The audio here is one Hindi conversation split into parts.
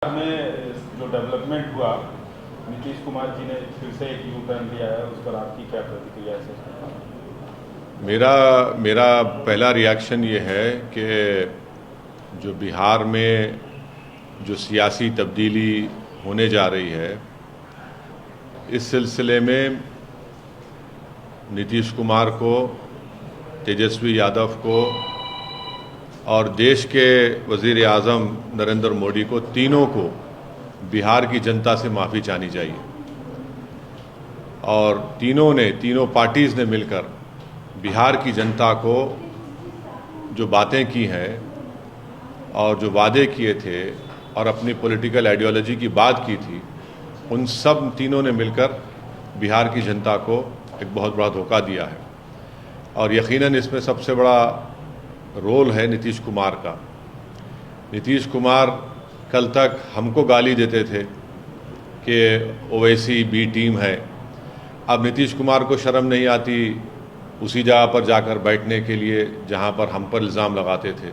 में जो डेवलपमेंट हुआ, नीतीश कुमार जी ने फिर से एक यू टर्न लिया है, उस पर आपकी क्या प्रतिक्रिया है? मेरा पहला रिएक्शन ये है कि जो बिहार में जो सियासी तब्दीली होने जा रही है, इस सिलसिले में नीतीश कुमार को, तेजस्वी यादव को और देश के वज़ीर आज़म नरेंद्र मोदी को, तीनों को बिहार की जनता से माफ़ी चाहनी चाहिए। और तीनों पार्टीज़ ने मिलकर बिहार की जनता को जो बातें की हैं और जो वादे किए थे और अपनी पॉलिटिकल आइडियोलॉजी की बात की थी, उन सब तीनों ने मिलकर बिहार की जनता को एक बहुत बड़ा धोखा दिया है। और यकीनन इसमें सबसे बड़ा रोल है नीतीश कुमार का। नीतीश कुमार कल तक हमको गाली देते थे कि ओवैसी बी टीम है। अब नीतीश कुमार को शर्म नहीं आती उसी जगह पर जाकर बैठने के लिए जहां पर हम पर इल्ज़ाम लगाते थे।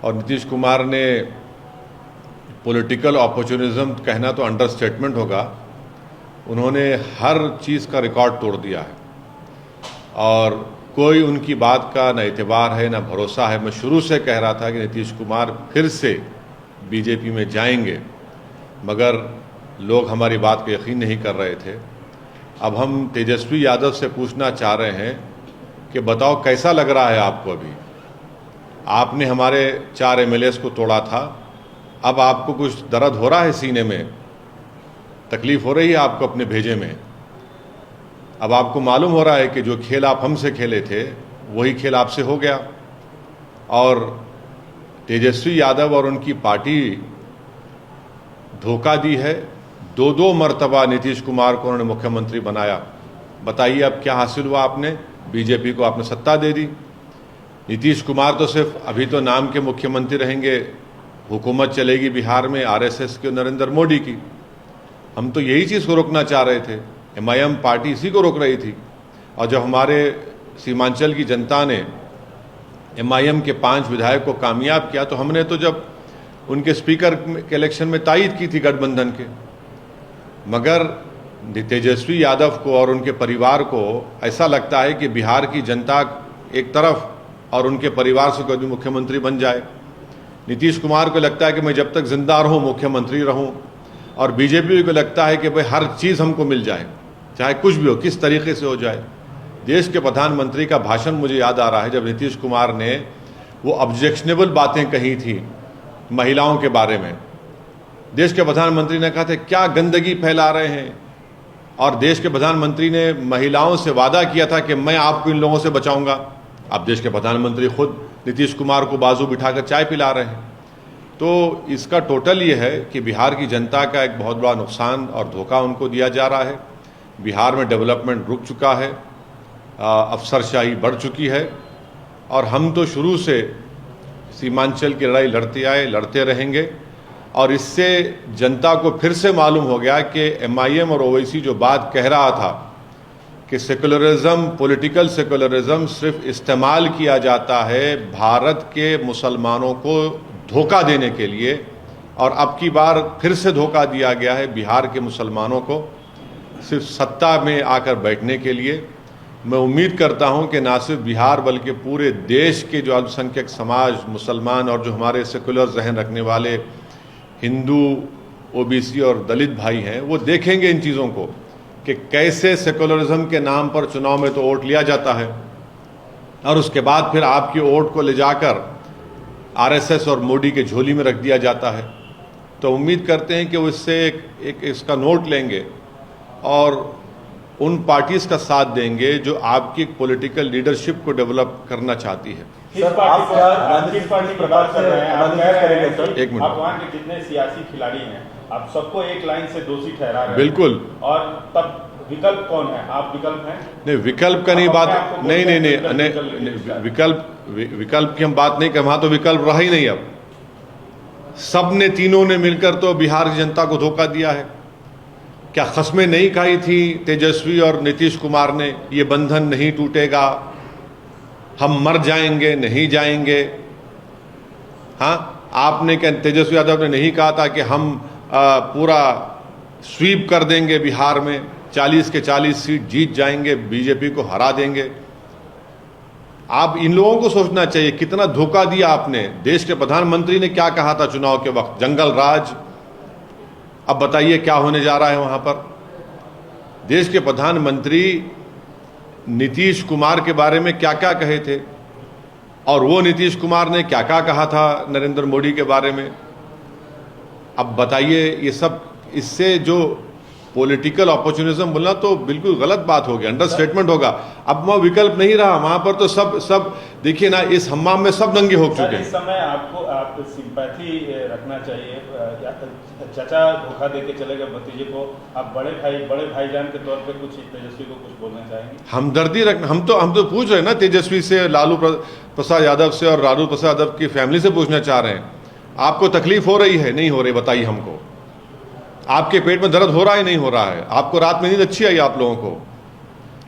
और नीतीश कुमार ने पॉलिटिकल अपॉर्चुनिज्म कहना तो अंडरस्टेटमेंट होगा, उन्होंने हर चीज़ का रिकॉर्ड तोड़ दिया है और कोई उनकी बात का न एतबार है न भरोसा है। मैं शुरू से कह रहा था कि नीतीश कुमार फिर से बीजेपी में जाएंगे, मगर लोग हमारी बात को यकीन नहीं कर रहे थे। अब हम तेजस्वी यादव से पूछना चाह रहे हैं कि बताओ कैसा लग रहा है आपको? अभी आपने हमारे 4 MLAs को तोड़ा था, अब आपको कुछ दर्द हो रहा है सीने में? तकलीफ हो रही है आपको अपने भेजे में? अब आपको मालूम हो रहा है कि जो खेल आप हमसे खेले थे वही खेल आपसे हो गया। और तेजस्वी यादव और उनकी पार्टी धोखा दी है। 2 मर्तबा नीतीश कुमार को उन्होंने मुख्यमंत्री बनाया। बताइए अब क्या हासिल हुआ? आपने बीजेपी को आपने सत्ता दे दी। नीतीश कुमार तो सिर्फ अभी तो नाम के मुख्यमंत्री रहेंगे, हुकूमत चलेगी बिहार में RSS की और नरेंद्र मोदी की। हम तो यही चीज़ को रोकना चाह रहे थे। MIM पार्टी इसी को रोक रही थी। और जब हमारे सीमांचल की जनता ने MIM के 5 विधायक को कामयाब किया, तो हमने तो जब उनके स्पीकर के इलेक्शन में तायद की थी गठबंधन के। मगर तेजस्वी यादव को और उनके परिवार को ऐसा लगता है कि बिहार की जनता एक तरफ और उनके परिवार से कोई भी मुख्यमंत्री बन जाए। नीतीश कुमार को लगता है कि मैं जब तक जिंदा रहूं मुख्यमंत्री रहूं, और बीजेपी को लगता है कि भाई हर चीज़ हमको मिल जाए, चाहे कुछ भी हो, किस तरीके से हो जाए। देश के प्रधानमंत्री का भाषण मुझे याद आ रहा है, जब नीतीश कुमार ने वो ऑब्जेक्शनेबल बातें कही थी महिलाओं के बारे में। देश के प्रधानमंत्री ने कहा था क्या गंदगी फैला रहे हैं, और देश के प्रधानमंत्री ने महिलाओं से वादा किया था कि मैं आपको इन लोगों से बचाऊंगा। अब देश के प्रधानमंत्री खुद नीतीश कुमार को बाजू बिठाकर चाय पिला रहे हैं। तो इसका टोटल ये है कि बिहार की जनता का एक बहुत बड़ा नुकसान और धोखा उनको दिया जा रहा है। बिहार में डेवलपमेंट रुक चुका है, अफसरशाही बढ़ चुकी है, और हम तो शुरू से सीमांचल की लड़ाई लड़ते आए, लड़ते रहेंगे। और इससे जनता को फिर से मालूम हो गया कि MIM और ओवैसी जो बात कह रहा था कि सेकुलरिज्म, पॉलिटिकल सेकुलरिज्म सिर्फ इस्तेमाल किया जाता है भारत के मुसलमानों को धोखा देने के लिए, और अब की बार फिर से धोखा दिया गया है बिहार के मुसलमानों को सिर्फ सत्ता में आकर बैठने के लिए। मैं उम्मीद करता हूं कि ना सिर्फ बिहार बल्कि पूरे देश के जो अल्पसंख्यक समाज, मुसलमान और जो हमारे सेकुलर जहन रखने वाले हिंदू, OBC और दलित भाई हैं, वो देखेंगे इन चीज़ों को कि कैसे सेकुलरिज्म के नाम पर चुनाव में तो वोट लिया जाता है और उसके बाद फिर आपकी वोट को ले जाकर RSS और मोदी के झोली में रख दिया जाता है। तो उम्मीद करते हैं कि वो इससे एक इसका नोट लेंगे और उन पार्टीज का साथ देंगे जो आपकी पॉलिटिकल लीडरशिप को डेवलप करना चाहती है। सर, आप किस पार्टी पर बात कर रहे हैं? आप कह रहे हैं सर, एक मिनट, आप वहाँ के जितने सियासी खिलाड़ी हैं आप सबको एक लाइन से दोषी ठहरा रहे हैं। बिल्कुल। और तब विकल्प कौन है? आप विकल्प हैं? नहीं, विकल्प का नहीं बात, नहीं, विकल्प की हम बात नहीं कर, वहां तो विकल्प रहा ही नहीं। अब सब ने, तीनों ने मिलकर तो बिहार की जनता को धोखा दिया है। क्या खस्में नहीं खाई थी तेजस्वी और नीतीश कुमार ने? ये बंधन नहीं टूटेगा, हम मर जाएंगे, नहीं जाएंगे। हाँ, आपने क्या, तेजस्वी यादव ने नहीं कहा था कि हम पूरा स्वीप कर देंगे बिहार में, 40 के 40 सीट जीत जाएंगे, बीजेपी को हरा देंगे। आप इन लोगों को सोचना चाहिए कितना धोखा दिया आपने। देश के प्रधानमंत्री ने क्या कहा था चुनाव के वक्त, जंगल राज। अब बताइए क्या होने जा रहा है वहां पर। देश के प्रधानमंत्री नीतीश कुमार के बारे में क्या क्या कहे थे, और वो नीतीश कुमार ने क्या क्या कहा था नरेंद्र मोदी के बारे में। अब बताइए, ये सब, इससे जो पॉलिटिकल अपॉर्चुनिज्म बोलना तो बिल्कुल गलत बात होगी, अंडरस्टेटमेंट होगा। अब वहाँ विकल्प नहीं रहा, वहां पर तो सब देखिए ना, इस हम्माम में सब दंगे हो चुके हैं। इस समय आप सिंपैथी रखना चाहिए। चाचा धोखा देके चले गए भतीजे को, आप बड़े भाईजान के तौर पे कुछ तेजस्वी को कुछ बोलना चाहेंगे? हमदर्दी रखना, हम तो पूछ रहे हैं ना तेजस्वी से, लालू प्रसाद यादव से और लालू प्रसाद यादव की फैमिली से पूछना चाह रहे हैं, आपको तकलीफ हो रही है, नहीं हो रही? बताइए हमको। आपके पेट में दर्द हो रहा है, नहीं हो रहा है? आपको रात में नींद अच्छी आई आप लोगों को?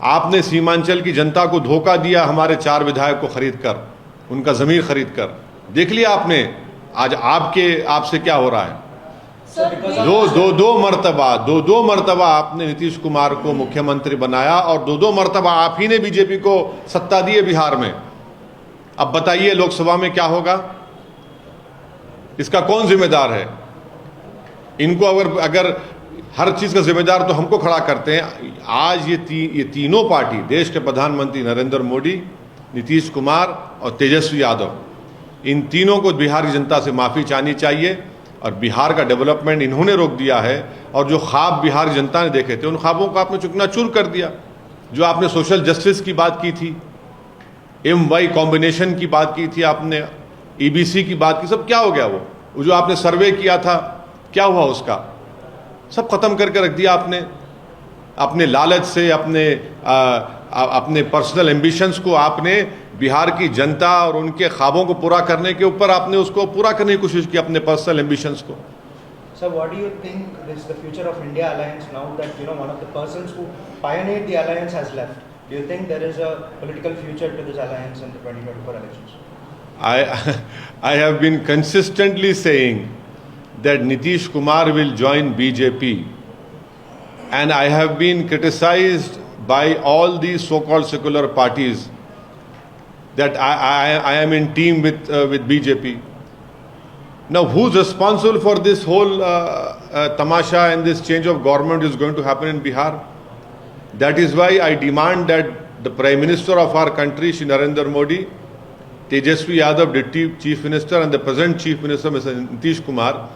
आपने सीमांचल की जनता को धोखा दिया, हमारे 4 विधायक को खरीद कर, उनका जमीन खरीद कर। देख लिया आपने आज आपसे क्या हो रहा है। दो मर्तबा आपने नीतीश कुमार को मुख्यमंत्री बनाया, और दो मर्तबा आप ही ने बीजेपी को सत्ता दी है बिहार में। अब बताइए लोकसभा में क्या होगा, इसका कौन जिम्मेदार है? इनको अगर हर चीज का जिम्मेदार तो हमको खड़ा करते हैं। आज ये तीनों पार्टी, देश के प्रधानमंत्री नरेंद्र मोदी, नीतीश कुमार और तेजस्वी यादव, इन तीनों को बिहार की जनता से माफी चाहनी चाहिए। और बिहार का डेवलपमेंट इन्होंने रोक दिया है, और जो ख्वाब बिहार की जनता ने देखे थे, उन ख्वाबों को आपने चूर कर दिया। जो आपने सोशल जस्टिस की बात की थी, MY कॉम्बिनेशन की बात की थी आपने, EBC की बात की, सब क्या हो गया? वो जो आपने सर्वे किया था, क्या हुआ उसका? सब खत्म करके रख दिया आपने। अपने लालच से, अपने पर्सनल एम्बिशंस को आपने बिहार की जनता और उनके ख्वाबों को पूरा करने के ऊपर आपने उसको पूरा करने की कोशिश की, अपने पर्सनल एम्बिशंस को। So what do you think is the future of India alliance now that one of the persons who pioneered the alliance has left? Do you think there is a political future to this alliance in the 2024 elections? I have been consistently saying that Nitish Kumar will join BJP, and I have been criticized by all these so-called secular parties that I am in team with BJP. Now, who's responsible for this whole tamasha and this change of government is going to happen in Bihar? That is why I demand that the Prime Minister of our country, Shri Narendra Modi, Tejaswi Yadav, Deputy Chief Minister, and the present Chief Minister, Mr. Nitish Kumar,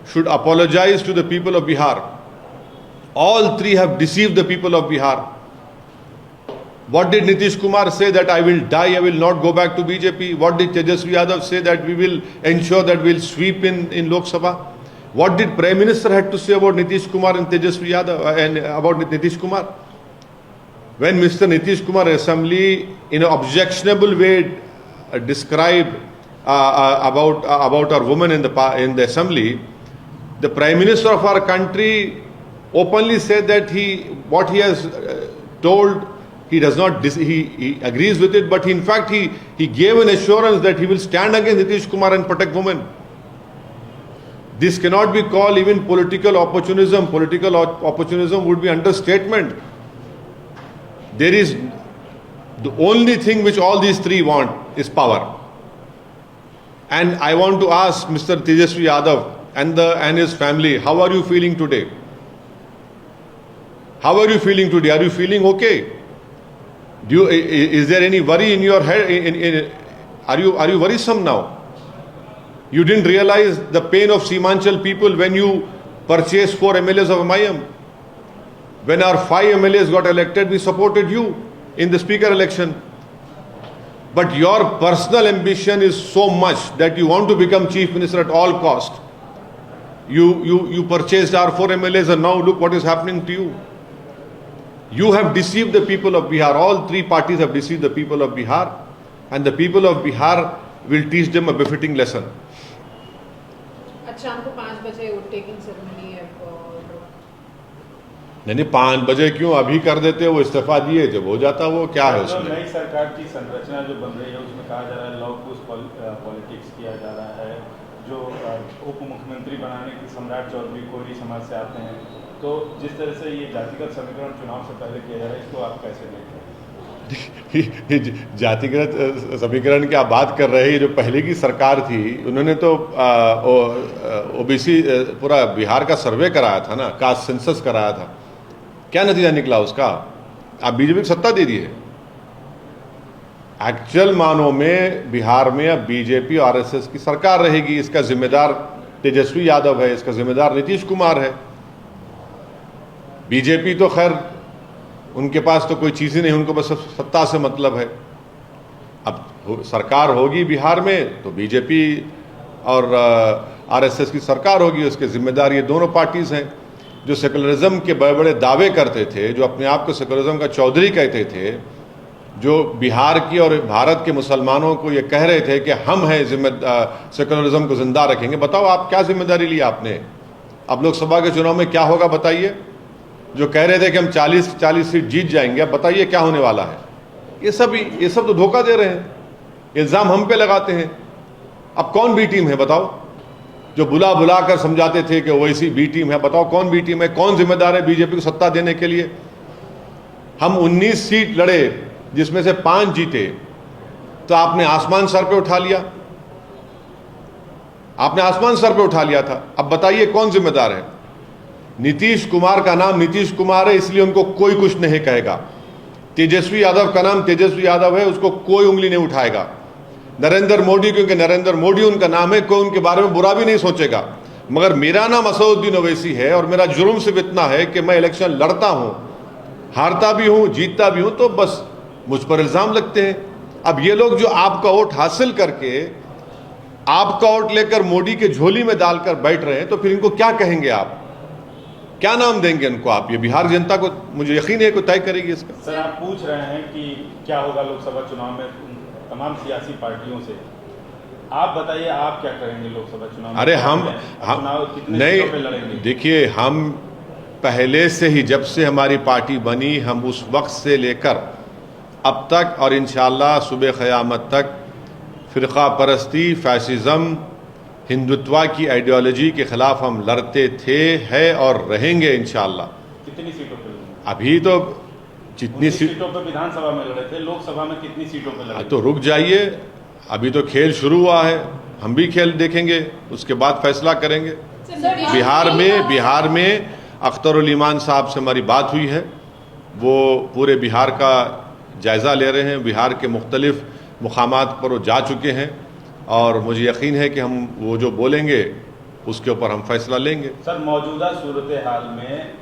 should apologize to the people of Bihar. All three have deceived the people of Bihar. What did Nitish Kumar say? That I will die, I will not go back to BJP. What did Tejaswi Yadav say? That we will ensure that we will sweep in Lok Sabha. What did Prime Minister had to say about Nitish Kumar and Tejaswi Yadav and about Nitish Kumar? When Mr. Nitish Kumar Assembly in an objectionable way described about our women in the Assembly, the Prime Minister of our country openly said that what he has told, he does not, he agrees with it, but in fact he gave an assurance that he will stand against Nitish Kumar and protect women. This cannot be called even political opportunism. Political opportunism would be understatement. There is the only thing which all these three want is power. And I want to ask Mr. Tejaswi Yadav and his family, how are you feeling today? How are you feeling today? Are you feeling okay? Is there any worry in your head? Are you worrisome now? You didn't realize the pain of Seemanchal people when you purchased 4 MLAs of MIM. When our 5 MLAs got elected, we supported you in the speaker election. But your personal ambition is so much that you want to become chief minister at all cost. You purchased our 4 MLAs and now look what is happening to you. You have deceived the people of Bihar. All three parties have deceived the people of Bihar, and the people of Bihar will teach them a befitting lesson. अच्छा, हमको 5 बजे टेकिंग सेरेमनी है नहीं 5 बजे क्यों, अभी कर देते, वो इस्तीफा दिए, जब हो जाता वो क्या है उसमें। नई सरकार की संरचना जो बन रही है उसमें कहा जा रहा है लॉ पुश पॉलिटिक्स किया जा रहा है, जो उप मुख्यमंत्री बनाने की सम्राट चौधरी कोहली समाज से आते हैं, तो जिस तरह से ये जातिगत समीकरण चुनाव से पहले किया जा रहा है, इसको आप कैसे देखते हैं? जातिगत समीकरण की आप बात कर रहे हैं, जो पहले की सरकार थी उन्होंने तो ओबीसी पूरा बिहार का सर्वे कराया था ना, कास्ट सेंसस कराया था। क्या नतीजा निकला उसका? आप बीजेपी को सत्ता दे दिए। एक्चुअल मानों में बिहार में अब बीजेपी और आरएसएस की सरकार रहेगी। इसका जिम्मेदार तेजस्वी यादव है, इसका जिम्मेदार नीतीश कुमार है। बीजेपी तो खैर उनके पास तो कोई चीज़ ही नहीं, उनको बस सत्ता से मतलब है। अब सरकार होगी बिहार में तो बीजेपी और आरएसएस की सरकार होगी, उसके जिम्मेदार ये दोनों पार्टीज हैं। जो सेकुलरिज्म के बड़े बड़े दावे करते थे, जो अपने आप को सेकुलरिज्म का चौधरी कहते थे, जो बिहार की और भारत के मुसलमानों को ये कह रहे थे कि हम हैं सेकुलरिज्म को जिंदा रखेंगे, बताओ आप क्या जिम्मेदारी ली आपने? अब लोकसभा के चुनाव में क्या होगा बताइए? जो कह रहे थे कि हम 40 सीट जीत जाएंगे, अब बताइए क्या होने वाला है? ये सब तो धोखा दे रहे हैं, इल्जाम हम पे लगाते हैं। अब कौन बी टीम है बताओ? जो बुला बुला कर समझाते थे कि ओवैसी बी टीम है, बताओ कौन बी टीम है? कौन जिम्मेदार है बीजेपी को सत्ता देने के लिए? हम 19 सीट लड़े जिसमें से 5 जीते, तो आपने आसमान सर पे उठा लिया, आपने आसमान सर पे उठा लिया था। अब बताइए कौन जिम्मेदार है? नीतीश कुमार का नाम नीतीश कुमार है, इसलिए उनको कोई कुछ नहीं कहेगा। तेजस्वी यादव का नाम तेजस्वी यादव है, उसको कोई उंगली नहीं उठाएगा। नरेंद्र मोदी, क्योंकि नरेंद्र मोदी उनका नाम है, कोई उनके बारे में बुरा भी नहीं सोचेगा। मगर मेरा नाम असदुद्दीन ओवैसी है और मेरा जुर्म सिर्फ इतना है कि मैं इलेक्शन लड़ता हूं, हारता भी हूं, जीतता भी हूं, तो बस मुझ पर इल्जाम लगते हैं। अब ये लोग जो आपका वोट हासिल करके आपका वोट लेकर मोदी के झोली में डालकर बैठ रहे हैं, तो फिर इनको क्या कहेंगे आप? क्या नाम देंगे इनको आप? ये बिहार जनता को, मुझे यकीन है, को तय करेगी इसका। सर, आप पूछ रहे हैं कि क्या होगा लोकसभा चुनाव में तमाम सियासी पार्टियों से। आप बताइए, आप क्या करेंगे लोकसभा चुनाव में? अरे हम कितने सीटों पे लड़ेंगे? नहीं, देखिए, हम पहले से ही, जब से हमारी पार्टी बनी, हम उस वक्त से लेकर अब तक और इंशाअल्लाह सुबह क़यामत तक फ़िरक़ा परस्ती, फैसिज़म, हिंदुत्वा की आइडियोलॉजी के खिलाफ हम लड़ते थे, है और रहेंगे इंशाअल्लाह। कितनी सीटों पे लड़ेंगे? अभी तो जितनी सीटों पे विधानसभा में लड़े थे, लोकसभा में कितनी सीटों पे लड़े? तो रुक जाइए, अभी तो खेल शुरू हुआ है, हम भी खेल देखेंगे, उसके बाद फैसला करेंगे। बिहार में अख्तरुल ईमान साहब से हमारी बात हुई है, वो पूरे बिहार का जायज़ा ले रहे हैं, बिहार के मुख्तलिफ मुकामात पर वो जा चुके हैं और मुझे यकीन है कि हम वो जो बोलेंगे उसके ऊपर हम फैसला लेंगे। सर, मौजूदा सूरत हाल में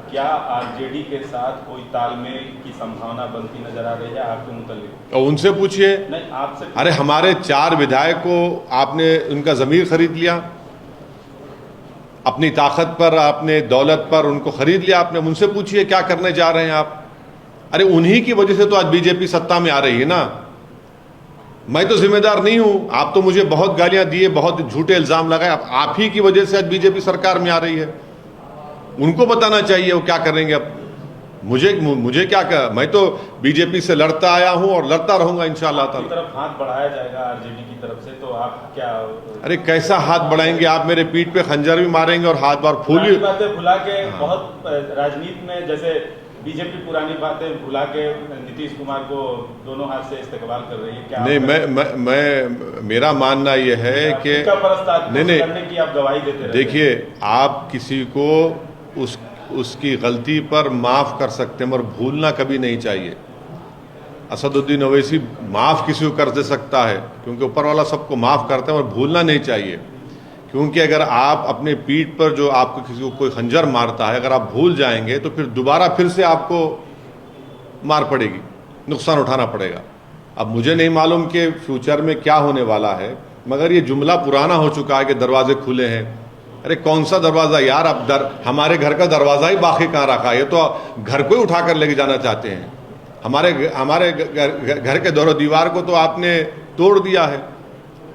क्या आरजेडी के साथ कोई तालमेल की संभावना बनती नजर आ रही है आपके मुताबिक? और उनसे पूछिए। नहीं, आपसे। अरे हमारे 4 विधायक को आपने उनका ज़मीर खरीद लिया, अपनी ताकत पर, अपने दौलत पर उनको खरीद लिया आपने। उनसे पूछिए क्या करने जा रहे हैं आप। अरे उन्हीं की वजह से तो आज बीजेपी सत्ता में आ रही है ना। मैं तो जिम्मेदार नहीं हूं, आप तो मुझे बहुत गालियां दिए, बहुत झूठे इल्जाम लगाए, आप ही की वजह से आज बीजेपी सरकार में आ रही है। उनको बताना चाहिए वो क्या करेंगे। अब मुझे क्या कर, मैं तो बीजेपी से लड़ता आया हूं और लड़ता रहूंगा इंशाअल्लाह ताला। तरफ हाथ बढ़ाया जाएगा आरजेडी की तरफ से, तो आप क्या? अरे कैसा हाथ बढ़ाएंगे आप? मेरे पीठ पे खंजर भी मारेंगे और हाथ बार फूल बातें भुला के बहुत राजनीति में, जैसे बीजेपी पुरानी बातें भुला के नीतीश कुमार को दोनों हाथ से इस्तेमाल कर रही है। क्या नहीं, मैं मेरा मानना यह है कि नहीं, करने की आप गवाही देते हैं। देखिए, आप किसी को उसकी गलती पर माफ़ कर सकते हैं, मगर भूलना कभी नहीं चाहिए। असदुद्दीन ओवैसी माफ़ किसी को कर दे सकता है, क्योंकि ऊपर वाला सबको माफ़ करते हैं, और भूलना नहीं चाहिए। क्योंकि अगर आप अपने पीठ पर जो आपको किसी को कोई खंजर मारता है, अगर आप भूल जाएंगे तो फिर दोबारा फिर से आपको मार पड़ेगी, नुकसान उठाना पड़ेगा। अब मुझे नहीं मालूम कि फ्यूचर में क्या होने वाला है, मगर ये जुमला पुराना हो चुका है कि दरवाजे खुले हैं। अरे कौन सा दरवाज़ा यार? आप हमारे घर का दरवाज़ा ही बाकी कहाँ रखा है? ये तो घर को ही उठा कर लेके जाना चाहते हैं। हमारे घर के दौर दीवार को तो आपने तोड़ दिया है,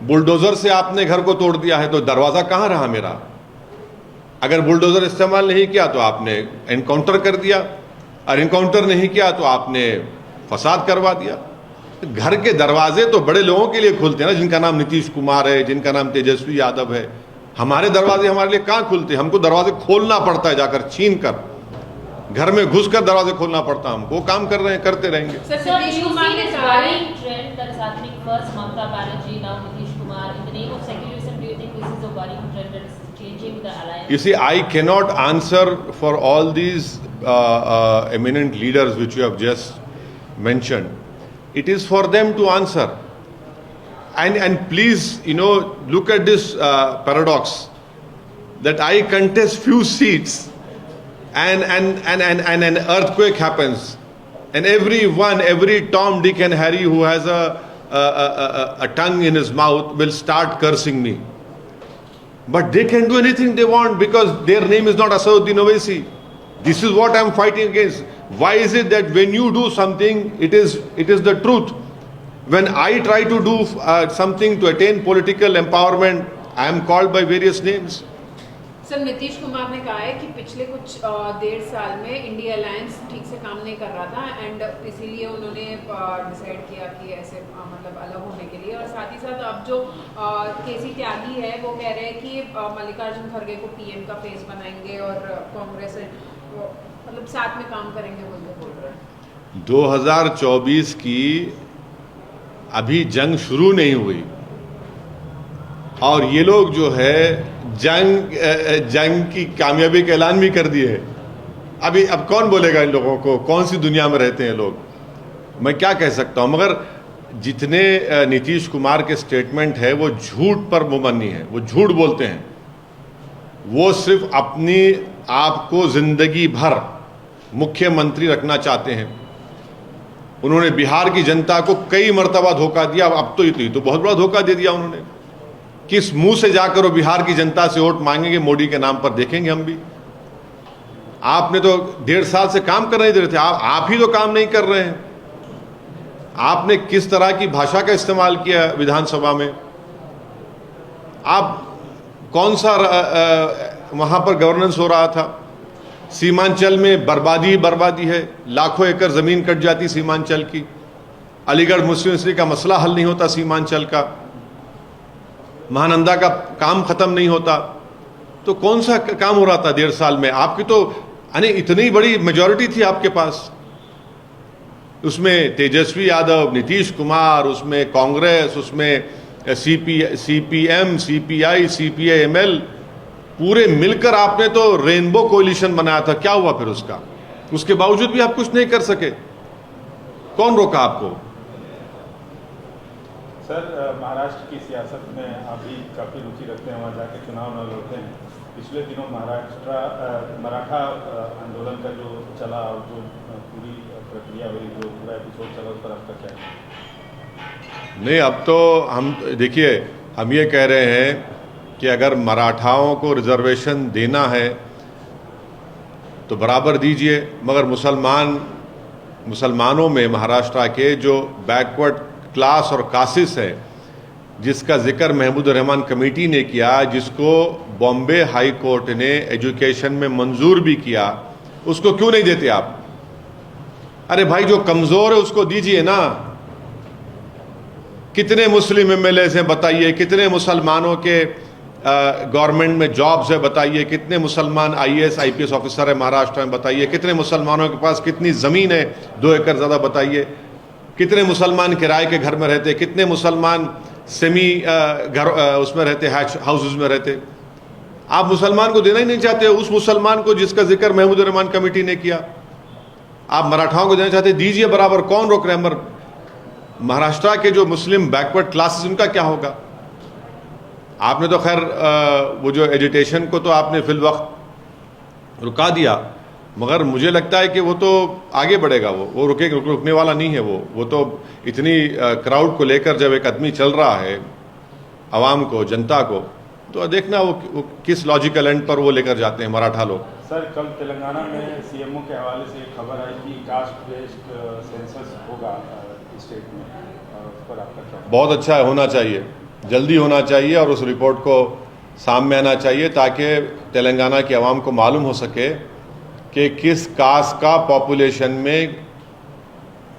बुलडोज़र से आपने घर को तोड़ दिया है, तो दरवाज़ा कहाँ रहा मेरा? अगर बुलडोज़र इस्तेमाल नहीं किया तो आपने एनकाउंटर कर दिया, और एनकाउंटर नहीं किया तो आपने फसाद करवा दिया। घर के दरवाजे तो बड़े लोगों के लिए खुलते हैं ना, जिनका नाम नीतीश कुमार है, जिनका नाम तेजस्वी यादव है। हमारे दरवाजे हमारे लिए कहाँ खुलते हैं? हमको दरवाजे खोलना पड़ता है, जाकर छीन कर, घर में घुसकर दरवाजे खोलना पड़ता है हमको। काम कर रहे हैं, करते रहेंगे। सर, नीतीश कुमार ने कहा है trend that is happening first Mamata Banerjee, now Nitish Kumar, in the name of secularism, do you think this is a worrying trend that is changing the alliance? You see, I cannot answer for all these eminent leaders which you have just mentioned. It is for them to answer. And please, look at this paradox that I contest few seats and an earthquake happens, and every Tom, Dick and Harry who has a tongue in his mouth will start cursing me. But they can do anything they want because their name is not Asaduddin Owaisi. This is what I am fighting against. Why is it that when you do something, it is the truth? When I try to do something to attain political empowerment, I am called by various names. Sir, Nitish Kumar ने कहा है कि पिछले कुछ 1.5 साल में इंडिया अलायंस ठीक से काम नहीं कर रहा था, एंड इसीलिए उन्होंने डिसाइड किया कि ऐसे मतलब अलग होने के लिए। और साथ ही साथ अब जो केसी त्यागी है वो कह रहे हैं कि मल्लिकार्जुन खड़गे को पीएम का फेस बनाएंगे और कांग्रेस मतलब साथ में काम करेंगे बोल रहे हैं। 2024 की अभी जंग शुरू नहीं हुई और ये लोग जो है जंग की कामयाबी का ऐलान भी कर दिए। अभी अब कौन बोलेगा इन लोगों को? कौन सी दुनिया में रहते हैं लोग? मैं क्या कह सकता हूं? मगर जितने नीतीश कुमार के स्टेटमेंट है वो झूठ पर मुबन्नी है, वो झूठ बोलते हैं। वो सिर्फ अपनी आप को जिंदगी भर मुख्यमंत्री रखना चाहते हैं। उन्होंने बिहार की जनता को कई मर्तबा धोखा दिया। अब तो बहुत बड़ा धोखा दे दिया उन्होंने। किस मुंह से जाकर वो बिहार की जनता से वोट मांगेंगे मोदी के नाम पर? देखेंगे हम भी। आपने तो 1.5 साल से काम कर नहीं दे रहे थे, आप ही तो काम नहीं कर रहे हैं। आपने किस तरह की भाषा का इस्तेमाल किया विधानसभा में? आप कौन सा वहां पर गवर्नेंस हो रहा था? सीमांचल में बर्बादी है, लाखों एकड़ जमीन कट जाती सीमांचल की। अलीगढ़ मुस्लिम यूनिवर्सिटी का मसला हल नहीं होता सीमांचल का। महानंदा का काम खत्म नहीं होता। तो कौन सा काम हो रहा था 1.5 साल में? आपकी तो इतनी बड़ी मेजॉरिटी थी आपके पास। उसमें तेजस्वी यादव, नीतीश कुमार, उसमें कांग्रेस, उसमें सीपीएम, सीपीआई, सीपीआईएमएल, पूरे मिलकर आपने तो रेनबो कोalition बनाया था। क्या हुआ फिर उसका? उसके बावजूद भी आप कुछ नहीं कर सके। कौन रोका आपको? सर, महाराष्ट्र की सियासत में आप भी काफ़ी रुचि रखते हैं, वहाँ जाके चुनाव न लड़ते हैं। पिछले दिनों मराठा आंदोलन का जो चला और जो पूरी प्रक्रिया हुई, जो पूरा एपिसोड चला, उस पर आपका क्या है? नहीं, अब तो हम देखिए, हम ये कह रहे हैं कि अगर मराठाओं को रिजर्वेशन देना है तो बराबर दीजिए, मगर मुसलमानों में महाराष्ट्र के जो बैकवर्ड क्लास और कासिस है, जिसका जिक्र महमूद रहमान कमेटी ने किया, जिसको बॉम्बे हाई कोर्ट ने एजुकेशन में मंजूर भी किया, उसको क्यों नहीं देते आप? अरे भाई, जो कमजोर है उसको दीजिए ना। कितने मुस्लिम एमएलए हैं बताइए? कितने मुसलमानों के गवर्नमेंट में जॉब्स है बताइए? कितने मुसलमान आईएएस आईपीएस ऑफिसर है महाराष्ट्र में बताइए? कितने मुसलमानों के पास कितनी ज़मीन है 2 एकड़ ज़्यादा बताइए? कितने मुसलमान किराए के घर में रहते? कितने मुसलमान सेमी घर उसमें रहते, हाउसेस में रहते? आप मुसलमान को देना ही नहीं चाहते। उस मुसलमान को जिसका जिक्र महमूद रहमान कमेटी ने किया, आप मराठाओं को देना चाहते, दीजिए बराबर। कौन रोक रहे हैं? महाराष्ट्र के जो मुस्लिम बैकवर्ड क्लासेस, उनका क्या होगा? आपने तो खैर वो जो एजुटेशन को तो आपने फिल वक्त रुका दिया, मगर मुझे लगता है कि वो तो आगे बढ़ेगा। वो रुकने वाला नहीं है। वो तो इतनी क्राउड को लेकर जब एक आदमी चल रहा है, आवाम को, जनता को, तो देखना वो किस लॉजिकल एंड पर वो लेकर जाते हैं मराठा लोग। सर, कल तेलंगाना में सीएमओ के हवाले से एक खबर आई कि कास्ट बेस्ड सेंसस होगा स्टेट में, उस पर आपका क्या? बहुत अच्छा है, होना चाहिए, जल्दी होना चाहिए और उस रिपोर्ट को सामने आना चाहिए ताकि तेलंगाना की आवाम को मालूम हो सके कि किस कास्ट का पॉपुलेशन में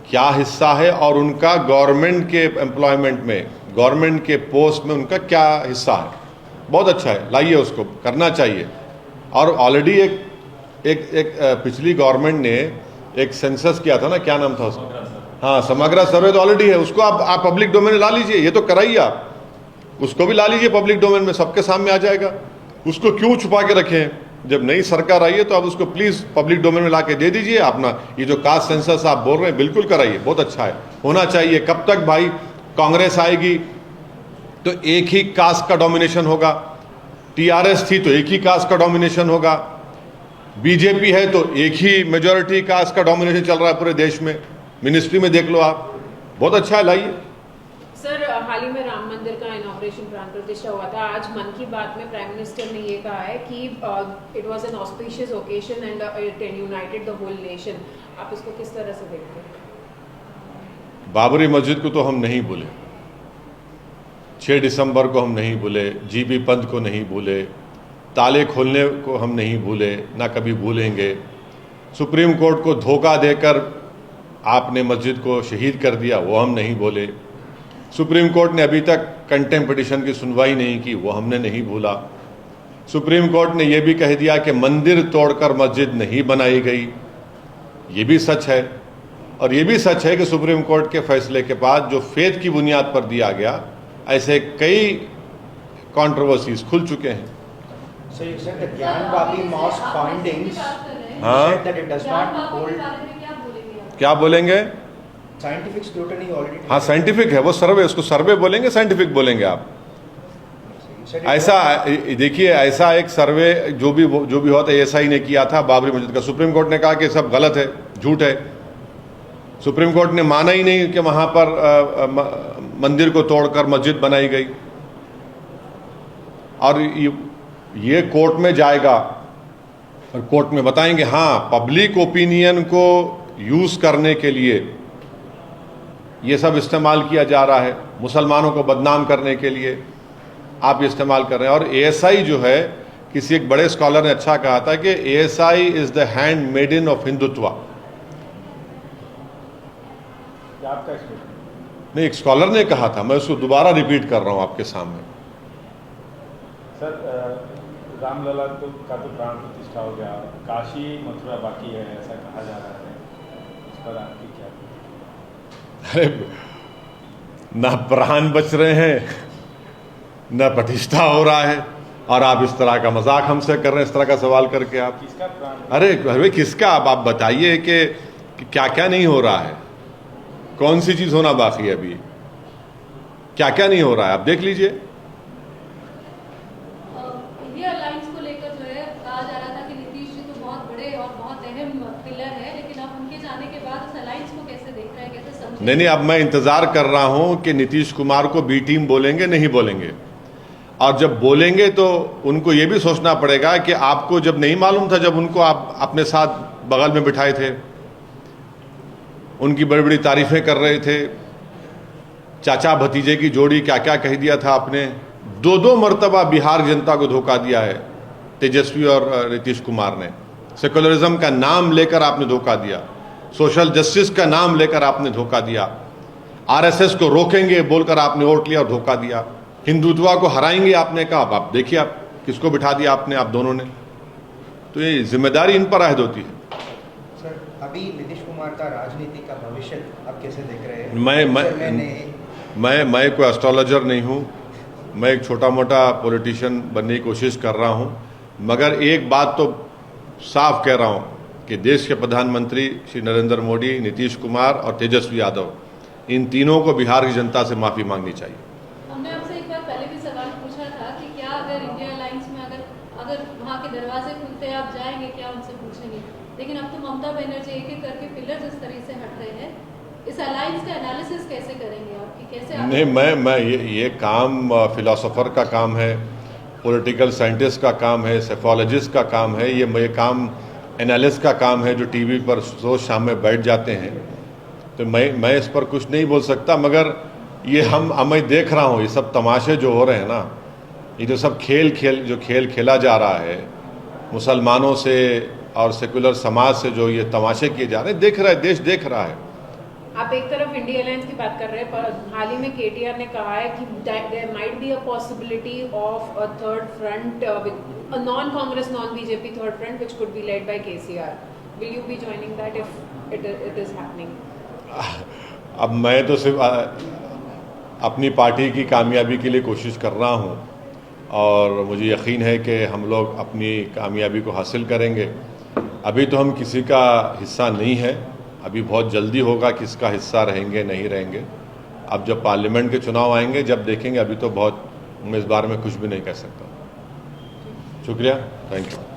क्या हिस्सा है और उनका गवर्नमेंट के एम्प्लॉयमेंट में, गवर्नमेंट के पोस्ट में उनका क्या हिस्सा है। बहुत अच्छा है, लाइए, उसको करना चाहिए। और ऑलरेडी एक पिछली गवर्नमेंट ने एक सेंसस किया था ना, क्या नाम था उसका, हाँ, समग्र सर्वे तो ऑलरेडी है, उसको आप पब्लिक डोमेन में ला लीजिए, ये तो कराइए आप, उसको भी ला लीजिए पब्लिक डोमेन में, सबके सामने आ जाएगा। उसको क्यों छुपा के रखें? जब नई सरकार आई है तो आप उसको प्लीज पब्लिक डोमेन में ला के दे दीजिए। अपना ये जो कास्ट सेंसस आप बोल रहे हैं, बिल्कुल कराइए, बहुत अच्छा है, होना चाहिए। कब तक भाई कांग्रेस आएगी तो एक ही कास्ट का डोमिनेशन होगा, टीआरएस थी तो एक ही कास्ट का डोमिनेशन होगा, बीजेपी है तो एक ही मेजॉरिटी कास्ट का डोमिनेशन चल रहा है पूरे देश में। मिनिस्ट्री में देख लो आप, बहुत अच्छा है, लाइए। सर, हाल ही में राम मंदिर का इनॉग्रेशन, प्राण प्रतिष्ठा हुआ था। आज मन की बात में प्राइम मिनिस्टर ने ये कहा है कि it was an auspicious occasion and it united the whole nation. आप इसको किस तरह से देखते हैं? बाबरी मस्जिद को तो हम नहीं भूले, 6 दिसंबर को हम नहीं भूले, जीबी पंथ को नहीं भूले, ताले खोलने को हम नहीं भूले, ना कभी भूलेंगे। सुप्रीम कोर्ट को धोखा देकर आपने मस्जिद को शहीद कर दिया, वो हम नहीं भूले। सुप्रीम कोर्ट ने अभी तक कंटेम्प्ट पिटीशन की सुनवाई नहीं की, वो हमने नहीं भूला। सुप्रीम कोर्ट ने यह भी कह दिया कि मंदिर तोड़कर मस्जिद नहीं बनाई गई, ये भी सच है। और ये भी सच है कि सुप्रीम कोर्ट के फैसले के बाद जो फेथ की बुनियाद पर दिया गया, ऐसे कई कंट्रोवर्सीज खुल चुके हैं। So you said the Gyan Babi mosque findings, you हाँ, said that it does not hold क्या बोलेंगे? scientific scrutiny already. हाँ, साइंटिफिक है वो सर्वे, उसको सर्वे बोलेंगे, साइंटिफिक बोलेंगे आप। You said it ऐसा देखिए, ऐसा एक सर्वे जो भी हुआ था, एएसआई ने किया था बाबरी मस्जिद का। सुप्रीम कोर्ट ने कहा कि सब गलत है, झूठ है। सुप्रीम कोर्ट ने माना ही नहीं कि वहां पर मंदिर को तोड़कर मस्जिद बनाई गई। और ये कोर्ट में जाएगा और कोर्ट में बताएंगे हाँ, पब्लिक ओपिनियन को यूज करने के लिए ये सब इस्तेमाल किया जा रहा है, मुसलमानों को बदनाम करने के लिए आप इस्तेमाल कर रहे हैं। और एएसआई जो है, किसी एक बड़े स्कॉलर ने अच्छा कहा था कि ASI is the handmaiden of Hindutva. आपका स्टेटमेंट? नहीं, एक स्कॉलर ने कहा था, मैं उसको दोबारा रिपीट कर रहा हूं आपके सामने। सर, रामलला का तो प्राण प्रतिष्ठा हो गया, काशी मथुरा बाकी है ऐसा कहा जा रहा है, इस पर आपकी क्या? अरे, ना प्राण बच रहे हैं, ना प्रतिष्ठा हो रहा है, और आप इस तरह का मजाक हमसे कर रहे हैं, इस तरह का सवाल करके आप। किसका प्राण? अरे किसका? आप बताइए कि क्या क्या नहीं हो रहा है, कौन सी चीज होना बाकी है अभी, क्या क्या नहीं हो रहा है, आप देख लीजिए। इंडिया अलायंस को लेकर जो है कहा जा रहा था कि नीतीश जी तो बहुत बड़े और बहुत अहम पिलर है, लेकिन अब उनके जाने के बाद उस अलायंस को कैसे देख रहे हैं, कैसे समझ? नहीं, अब मैं इंतजार कर रहा हूं कि नीतीश कुमार को बी टीम बोलेंगे नहीं बोलेंगे। और जब बोलेंगे तो उनको यह भी सोचना पड़ेगा कि आपको जब नहीं मालूम था, जब उनको आप अपने साथ बगल में बिठाए थे, उनकी बड़ी बड़ी तारीफें कर रहे थे, चाचा भतीजे की जोड़ी क्या क्या कह दिया था आपने। 2 मरतबा बिहार जनता को धोखा दिया है तेजस्वी और नीतीश कुमार ने। सेकुलरिज्म का नाम लेकर आपने धोखा दिया, सोशल जस्टिस का नाम लेकर आपने धोखा दिया, आरएसएस को रोकेंगे बोलकर आपने वोट लिया और धोखा दिया, हिंदुत्व को हराएंगे आपने कहा। आप देखिए, आप किसको बिठा दिया आपने, आप दोनों ने। तो ये जिम्मेदारी इन पर आयद होती है। सर, अभी नीतीश कुमार का राजनीति का भविष्य आप कैसे देख रहे हैं? मैं कोई एस्ट्रोलॉजर नहीं हूँ, मैं एक छोटा मोटा पॉलिटिशियन बनने की कोशिश कर रहा हूँ, मगर एक बात तो साफ कह रहा हूँ कि देश के प्रधानमंत्री श्री नरेंद्र मोदी, नीतीश कुमार और तेजस्वी यादव, इन तीनों को बिहार की जनता से माफ़ी मांगनी चाहिए। हमने आपसे एक बार पहले भी सवाल पूछा था कि क्या अगर इंडिया अलायंस में अगर वहाँ के दरवाजे खुलते आप जाएंगे, क्या उनसे पूछेंगे? लेकिन अब तो ममता बनर्जी एक एक करके पिलर जिस तरह से हट रहे हैं, इस अलायंस का एनालिसिस कैसे करेंगे आपकी, कैसे आप? नहीं, मैं ये काम फिलोसोफर का काम है, पॉलिटिकल साइंटिस्ट का काम है, सेफोलॉजिस्ट का काम है, ये काम एनालिस्ट का काम है, जो टीवी पर रोज शाम में बैठ जाते हैं। तो मैं इस पर कुछ नहीं बोल सकता, मगर ये मैं देख रहा हूँ, ये सब तमाशे जो हो रहे हैं ना, ये जो सब खेल खेला जा रहा है मुसलमानों से और सेकुलर समाज से, जो ये तमाशे किए जा रहे हैं, देख रहा है देश, देख रहा है। आप एक तरफ इंडिया अलायंस की बात कर रहे हैं, पर हाल ही में केटीआर ने कहा है कि there might be a possibility of a third front with a non Congress non BJP third front which could be led by KCR. Will you be joining that if it is happening? अब मैं तो सिर्फ अपनी पार्टी की कामयाबी के लिए कोशिश कर रहा हूँ और मुझे यकीन है कि हम लोग अपनी कामयाबी को हासिल करेंगे. अभी तो हम किसी का हिस्सा नहीं है, अभी बहुत जल्दी होगा किसका हिस्सा रहेंगे नहीं रहेंगे. अब जब पार्लियामेंट के चुनाव आएंगे जब देखेंगे. अभी तो बहुत मैं इस बारे में कुछ भी नहीं कह सकता. शुक्रिया, थैंक यू.